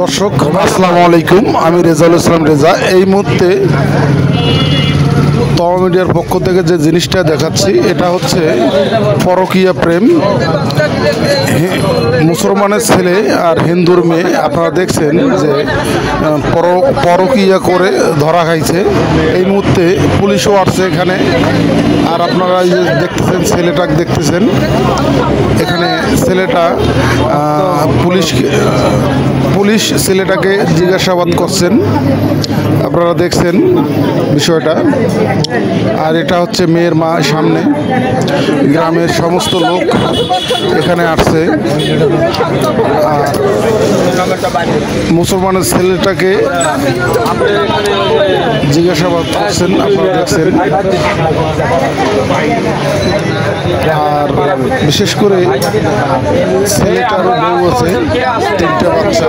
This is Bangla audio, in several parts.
দর্শক আসসালামু আলাইকুম, আমি রেজাউল ইসলাম রেজা। এই মুহূর্তে তওয়া মিডিয়ার পক্ষ থেকে যে জিনিসটা দেখাচ্ছি এটা হচ্ছে পরকীয়া প্রেম। মুসলমানের ছেলে আর হিন্দুর মেয়ে আপনারা দেখছেন যে পরকীয়া করে ধরা খাইছে। এই মুহূর্তে পুলিশও আসছে এখানে। আর আপনারা যে দেখতেছেন ছেলেটাকে দেখতেছেন, এখানে ছেলেটা পুলিশ ছেলেটাকে জিজ্ঞাসাবাদ করছেন, আপনারা দেখছেন বিষয়টা। আর এটা হচ্ছে মেয়ের মা, সামনে গ্রামের সমস্ত লোক এখানে আসছে। মুসলমানের ছেলেটাকে জিজ্ঞাসাবাদ করছেন, আপনারা দেখছেন। আর বিশেষ করে ছেলেটার বউ আছে, 3টা বাচ্চা,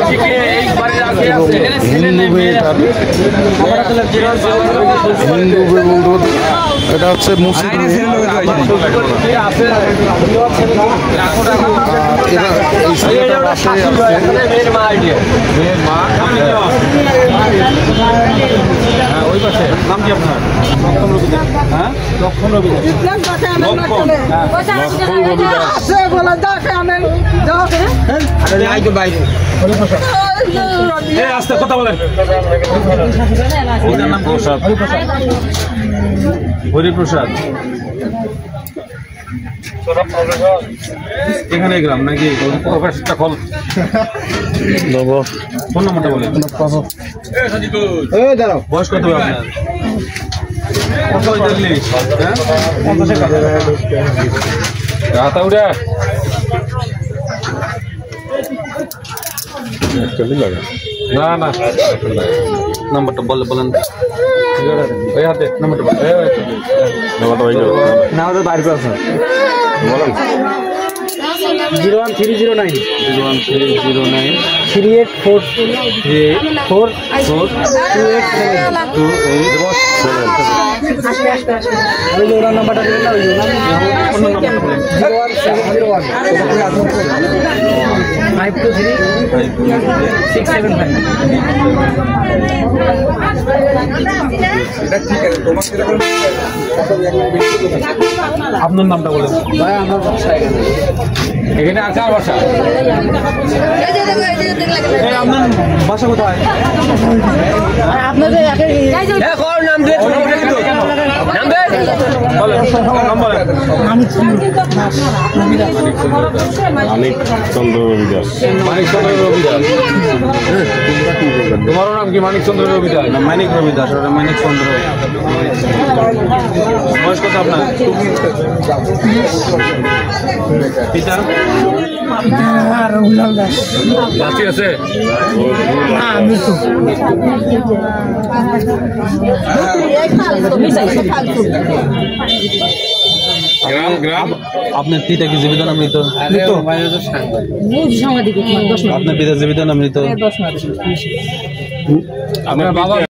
এবং হিন্দু মেয়েটার এটা হচ্ছে মুসলিম মেয়ে। এই ছেলেটার পাশে আছে ওই পাশে নাম কি আপনার? লক্ষণ আস্তে কথা বলেন। ওদের নাম প্রসাদ, হরিপ্রসাদ। এখানে গ্রাম নাকি? প্রকাশটা খোল, ফোন নাম্বারটা বলেন। বয়স কত হবে আপনার? রাতা উড়া না না, নাম্বারটা বলেন। ওই হাতে নাম্বারটা না, ওদের বাইরে আছে বলেন। 01309 আপনার নামটা বলেন। ভাই আমার বাসা এখানে আছে। আর বাসা আপনার বাসা কোথায়? আপনাদের মানিক চন্দ্র রবিদাস। তোমার নাম কি? মানিক চন্দ্র রবিদাস না মানিক রবিদাস? ওটা মানিক চন্দ্র। বয়স কত আপনার? পিতা বাকি আছে? আপনার পিতা কি জীবিত না মৃত? আপনার পিতা জীবিত না মৃত? আপনার বাবা